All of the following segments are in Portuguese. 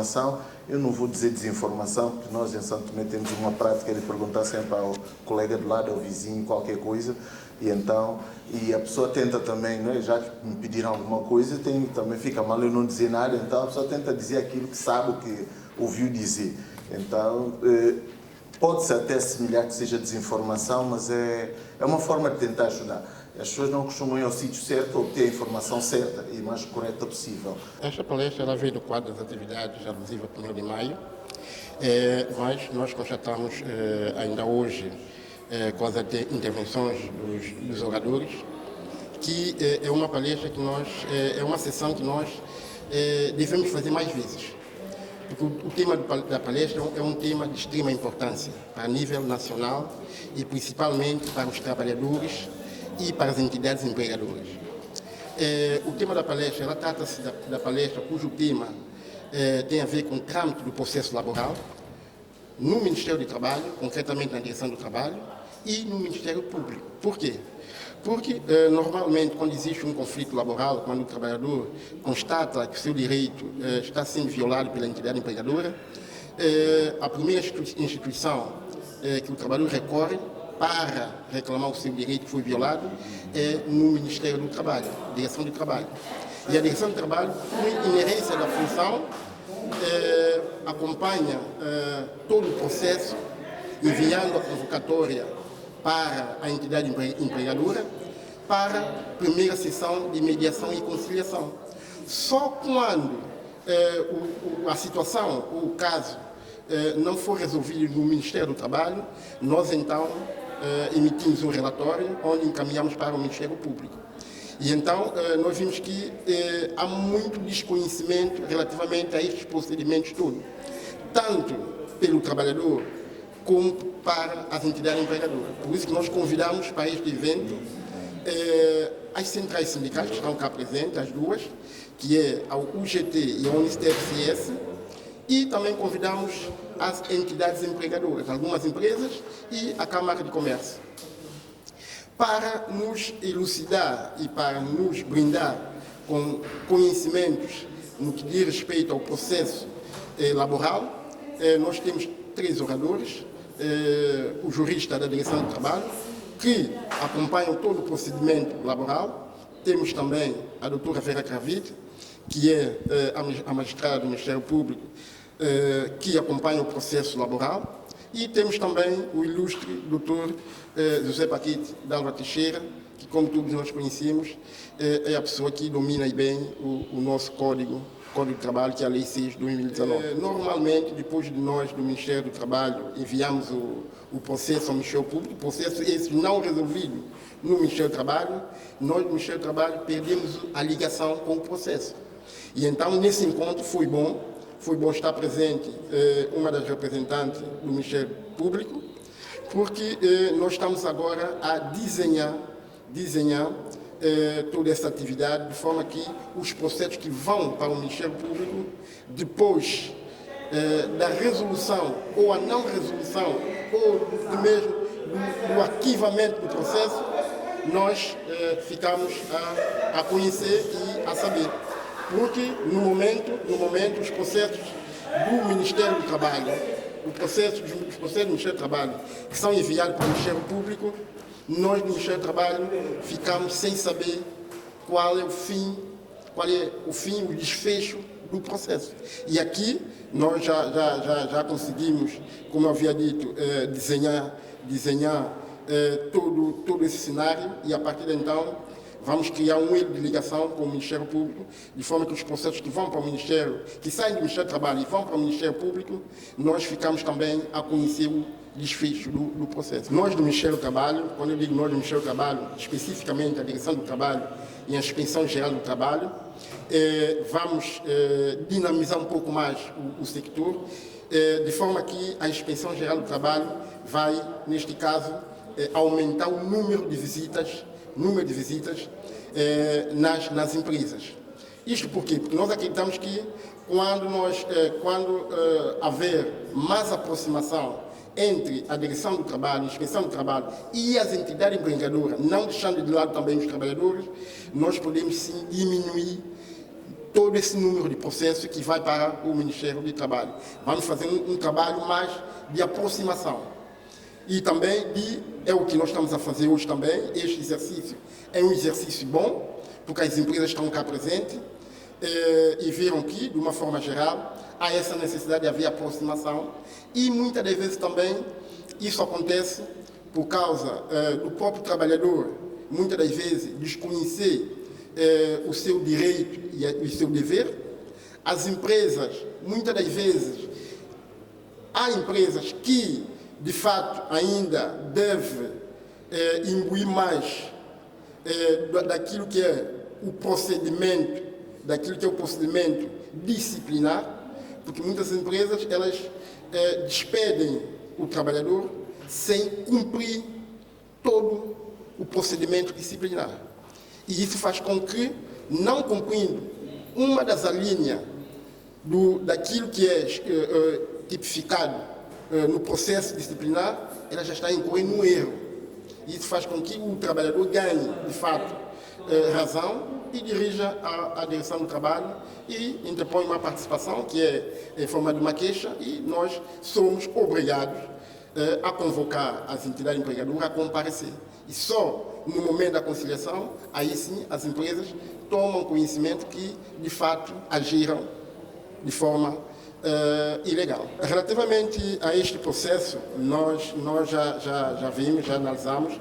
informação. Eu não vou dizer desinformação, porque nós em Santo Tomé temos uma prática de perguntar sempre ao colega do lado, ao vizinho, qualquer coisa. E a pessoa tenta também, não é? Já que me pediram alguma coisa, também fica mal eu não dizer nada, então a pessoa tenta dizer aquilo que sabe, o que ouviu dizer. Então, pode-se até assemelhar que seja desinformação, mas é uma forma de tentar ajudar. As pessoas não costumam ir ao sítio certo ou obter a informação certa e mais correta possível. Esta palestra ela veio do quadro das atividades alusiva ao 1º de maio, mas nós constatamos ainda hoje, com as intervenções dos oradores, que é uma palestra que é uma sessão que nós devemos fazer mais vezes. Porque o tema da palestra é um tema de extrema importância a nível nacional e principalmente para os trabalhadores e para as entidades empregadoras. O tema da palestra, ela trata-se da palestra cujo tema tem a ver com o trâmite do processo laboral no Ministério do Trabalho, concretamente na Direção do Trabalho, e no Ministério Público. Por quê? Porque, normalmente, quando existe um conflito laboral, quando o trabalhador constata que o seu direito está sendo violado pela entidade empregadora, a primeira instituição que o trabalhador recorre para reclamar o seu direito que foi violado é no Ministério do Trabalho, Direção do Trabalho. E a Direção do Trabalho, por inerência da função, acompanha todo o processo, enviando a convocatória para a entidade empregadora para a primeira sessão de mediação e conciliação. Só quando a situação, o caso, não for resolvido no Ministério do Trabalho, nós então emitimos um relatório onde encaminhamos para o Ministério Público. E então nós vimos que há muito desconhecimento relativamente a estes procedimentos todos, tanto pelo trabalhador como para as entidades empregadoras. Por isso que nós convidamos para este evento as centrais sindicais que estão cá presentes, as duas, que é a UGT e a UNISTEF-CS, e também convidamos as entidades empregadoras, algumas empresas e a Câmara de Comércio, para nos elucidar e para nos brindar com conhecimentos no que diz respeito ao processo laboral. Nós temos 3 oradores, o jurista da Direção do Trabalho, que acompanham todo o procedimento laboral. Temos também a doutora Vera Cravide, que é a magistrada do Ministério Público, que acompanha o processo laboral. E temos também o ilustre doutor José Paquete Dalva Teixeira, que, como todos nós conhecemos, é a pessoa que domina bem o nosso Código de Trabalho, que é a Lei 6 de 2019. Normalmente, depois de nós, do Ministério do Trabalho, enviamos o processo ao Ministério Público, o processo esse não resolvido no Ministério do Trabalho, nós, do Ministério do Trabalho, perdemos a ligação com o processo. E então, nesse encontro, foi bom estar presente uma das representantes do Ministério Público, porque nós estamos agora a desenhar toda essa atividade, de forma que os processos que vão para o Ministério Público, depois da resolução ou a não resolução, ou mesmo do arquivamento do processo, nós ficamos a conhecer e a saber. Porque, no momento, os processos do Ministério do Trabalho, os processos do Ministério do Trabalho, que são enviados para o Ministério Público, nós, do Ministério do Trabalho, ficamos sem saber qual é o fim, o desfecho do processo. E aqui, nós já conseguimos, como eu havia dito, desenhar todo esse cenário, e a partir de então, vamos criar um elo de ligação com o Ministério Público, de forma que os processos que vão para o Ministério, que saem do Ministério do Trabalho e vão para o Ministério Público, nós ficamos também a conhecer o desfecho do processo. Nós do Ministério do Trabalho, quando eu digo nós do Ministério do Trabalho, especificamente a Direção do Trabalho e a Inspeção Geral do Trabalho, vamos dinamizar um pouco mais o sector, de forma que a Inspeção Geral do Trabalho vai, neste caso, aumentar o número de visitas nas empresas. Isto porque nós acreditamos que quando haver mais aproximação entre a Direção do Trabalho, a Inspeção do Trabalho e as entidades empregadoras, não deixando de lado também os trabalhadores, nós podemos sim diminuir todo esse número de processos que vai para o Ministério do Trabalho. Vamos fazer um trabalho mais de aproximação. E também é o que nós estamos a fazer hoje também. Este exercício é um exercício bom, porque as empresas estão cá presentes e viram que, de uma forma geral, há essa necessidade de haver aproximação. E muitas das vezes também isso acontece por causa do próprio trabalhador, muitas das vezes, desconhecer o seu direito e o seu dever. As empresas, muitas das vezes, há empresas que, de fato, ainda devem imbuir mais daquilo que é o procedimento, disciplinar, porque muitas empresas, elas despedem o trabalhador sem cumprir todo o procedimento disciplinar. E isso faz com que, não cumprindo uma das alíneas daquilo que é tipificado no processo disciplinar, ela já está incorrendo no erro. E isso faz com que o trabalhador ganhe, de fato, razão e dirija a direção do trabalho e interpõe uma participação que é em forma de uma queixa, e nós somos obrigados a convocar as entidades empregadoras a comparecer. E só no momento da conciliação, aí sim as empresas tomam conhecimento que, de fato, agiram de forma ilegal. Relativamente a este processo, nós já vimos, já analisamos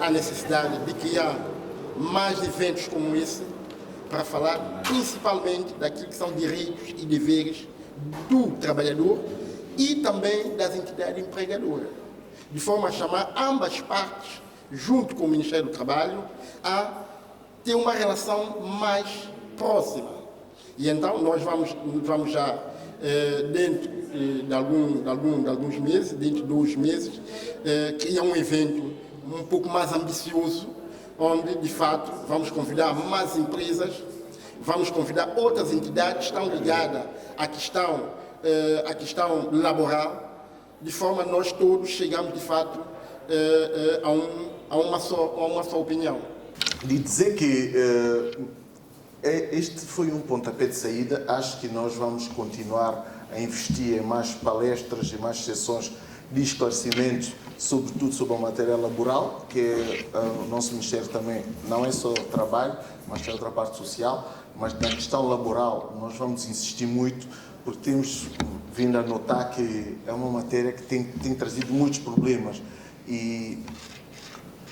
a necessidade de criar mais eventos como esse, para falar principalmente daquilo que são direitos e deveres do trabalhador e também das entidades empregadoras, de forma a chamar ambas partes, junto com o Ministério do Trabalho, a ter uma relação mais próxima. E então nós vamos já, dentro de alguns meses, dentro de 2 meses, criar um evento um pouco mais ambicioso, onde, de fato, vamos convidar mais empresas, vamos convidar outras entidades que estão ligadas à questão laboral, de forma a nós todos chegamos, de fato, a uma só opinião. De dizer que este foi um pontapé de saída. Acho que nós vamos continuar a investir em mais palestras e mais sessões de esclarecimentos, sobretudo sobre a matéria laboral, que o nosso Ministério também não é só trabalho, mas tem outra parte social. Mas na questão laboral nós vamos insistir muito, porque temos vindo a notar que é uma matéria que tem trazido muitos problemas, e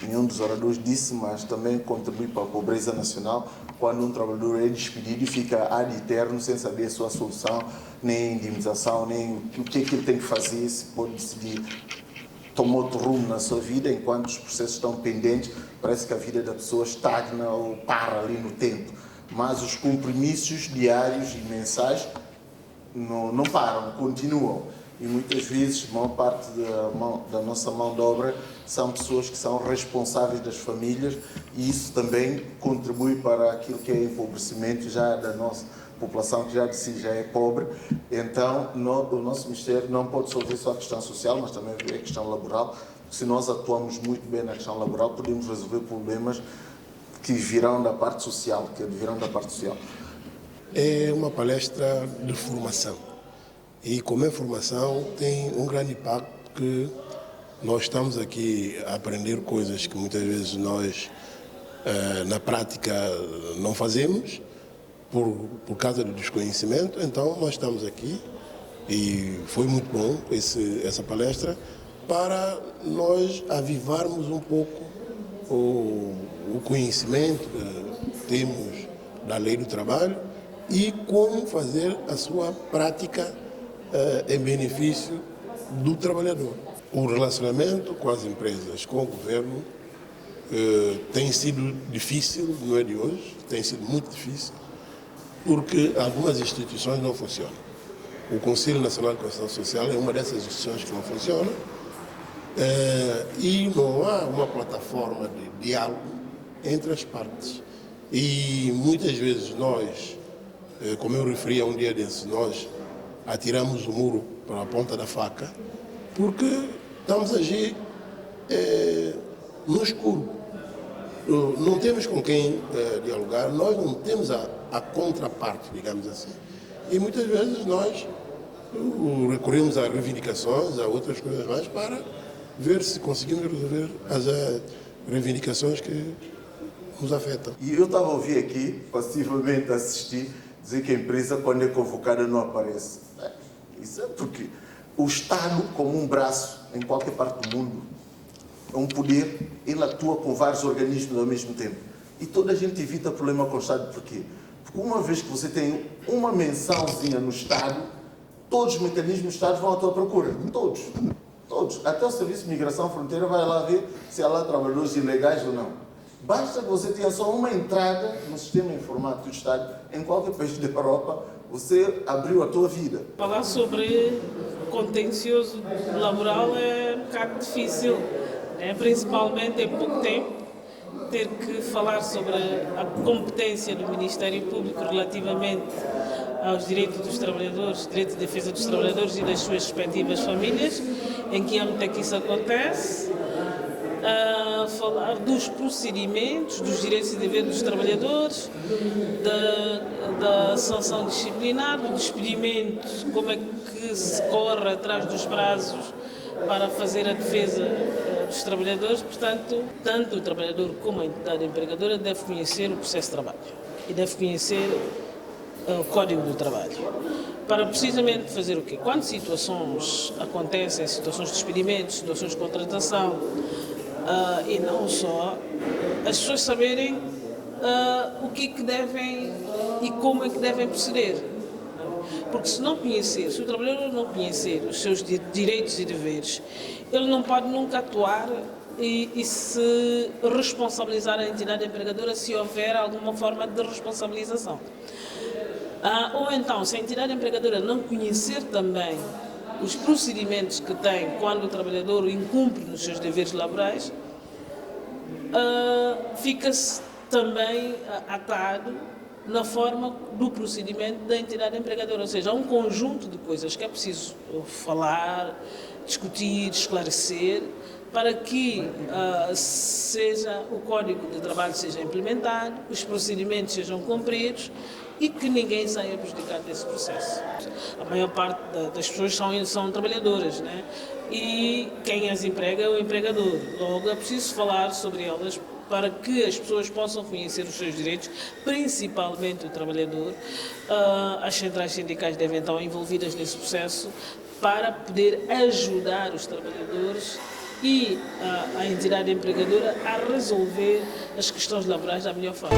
nenhum dos oradores disse, mas também contribui para a pobreza nacional, quando um trabalhador é despedido e fica ad eterno sem saber a sua solução, nem indemnização, nem o que é que ele tem que fazer, se pode decidir tomar outro rumo na sua vida. Enquanto os processos estão pendentes, parece que a vida da pessoa estagna ou para ali no tempo. Mas os compromissos diários e mensais não param, continuam. E muitas vezes, a maior parte da nossa mão de obra são pessoas que são responsáveis das famílias, e isso também contribui para aquilo que é empobrecimento já da nossa população, que já de si já é pobre. Então, o nosso Ministério não pode resolver só a questão social, mas também a questão laboral. Se nós atuamos muito bem na questão laboral, podemos resolver problemas que virão da parte social, É uma palestra de formação. E como é formação, tem um grande impacto, que nós estamos aqui a aprender coisas que muitas vezes nós, na prática, não fazemos por causa do desconhecimento. Então, nós estamos aqui, e foi muito bom essa palestra, para nós avivarmos um pouco o conhecimento que temos da lei do trabalho e como fazer a sua prática em benefício do trabalhador. O relacionamento com as empresas, com o governo, tem sido difícil, não é de hoje, tem sido muito difícil, porque algumas instituições não funcionam. O Conselho Nacional de Concertação Social é uma dessas instituições que não funciona, e não há uma plataforma de diálogo entre as partes. E muitas vezes nós, como eu referi a um dia desses, nós atiramos o muro para a ponta da faca, porque estamos a agir no escuro. Não temos com quem dialogar, nós não temos a a contraparte, digamos assim. E muitas vezes nós recorremos a reivindicações, a outras coisas mais, para ver se conseguimos resolver as reivindicações que nos afetam. E eu estava a ouvir aqui, passivamente assistir, dizer que a empresa, quando é convocada, não aparece. Isso é porque o Estado, como um braço em qualquer parte do mundo, é um poder, ele atua com vários organismos ao mesmo tempo. E toda a gente evita problema com o Estado, por quê? Porque uma vez que você tem uma mençãozinha no Estado, todos os mecanismos do Estado vão à tua procura. Todos. Todos. Até o Serviço de Migração e Fronteira vai lá ver se há lá trabalhadores ilegais ou não. Basta que você tenha só uma entrada no sistema informático do Estado, em qualquer país da Europa, você abriu a tua vida. Falar sobre contencioso laboral é um bocado difícil, né? Principalmente em pouco tempo, ter que falar sobre a competência do Ministério Público relativamente aos direitos dos trabalhadores, direitos de defesa dos trabalhadores e das suas respectivas famílias, em que âmbito é que isso acontece, falar dos procedimentos, dos direitos e deveres dos trabalhadores, da sanção disciplinar, do despedimento, como é que se corre atrás dos prazos para fazer a defesa dos trabalhadores. Portanto, tanto o trabalhador como a entidade empregadora deve conhecer o processo de trabalho e deve conhecer o Código do Trabalho, para precisamente fazer o quê? Quando situações acontecem, situações de despedimento, situações de contratação, e não só, as pessoas saberem o que é que devem e como é que devem proceder. Porque se não conhecer, se o trabalhador não conhecer os seus direitos e deveres, ele não pode nunca atuar e se responsabilizar a entidade empregadora se houver alguma forma de responsabilização. Ou então, se a entidade empregadora não conhecer também os procedimentos que tem quando o trabalhador incumpre nos seus deveres laborais, fica-se também atado na forma do procedimento da entidade empregadora. Ou seja, há um conjunto de coisas que é preciso falar, discutir, esclarecer, para que seja o Código de Trabalho seja implementado, os procedimentos sejam cumpridos e que ninguém saia prejudicado desse processo. A maior parte das pessoas são trabalhadoras, né? E quem as emprega é o empregador. Logo, é preciso falar sobre elas para que as pessoas possam conhecer os seus direitos, principalmente o trabalhador. As centrais sindicais devem estar envolvidas nesse processo para poder ajudar os trabalhadores e a entidade empregadora a resolver as questões laborais da melhor forma.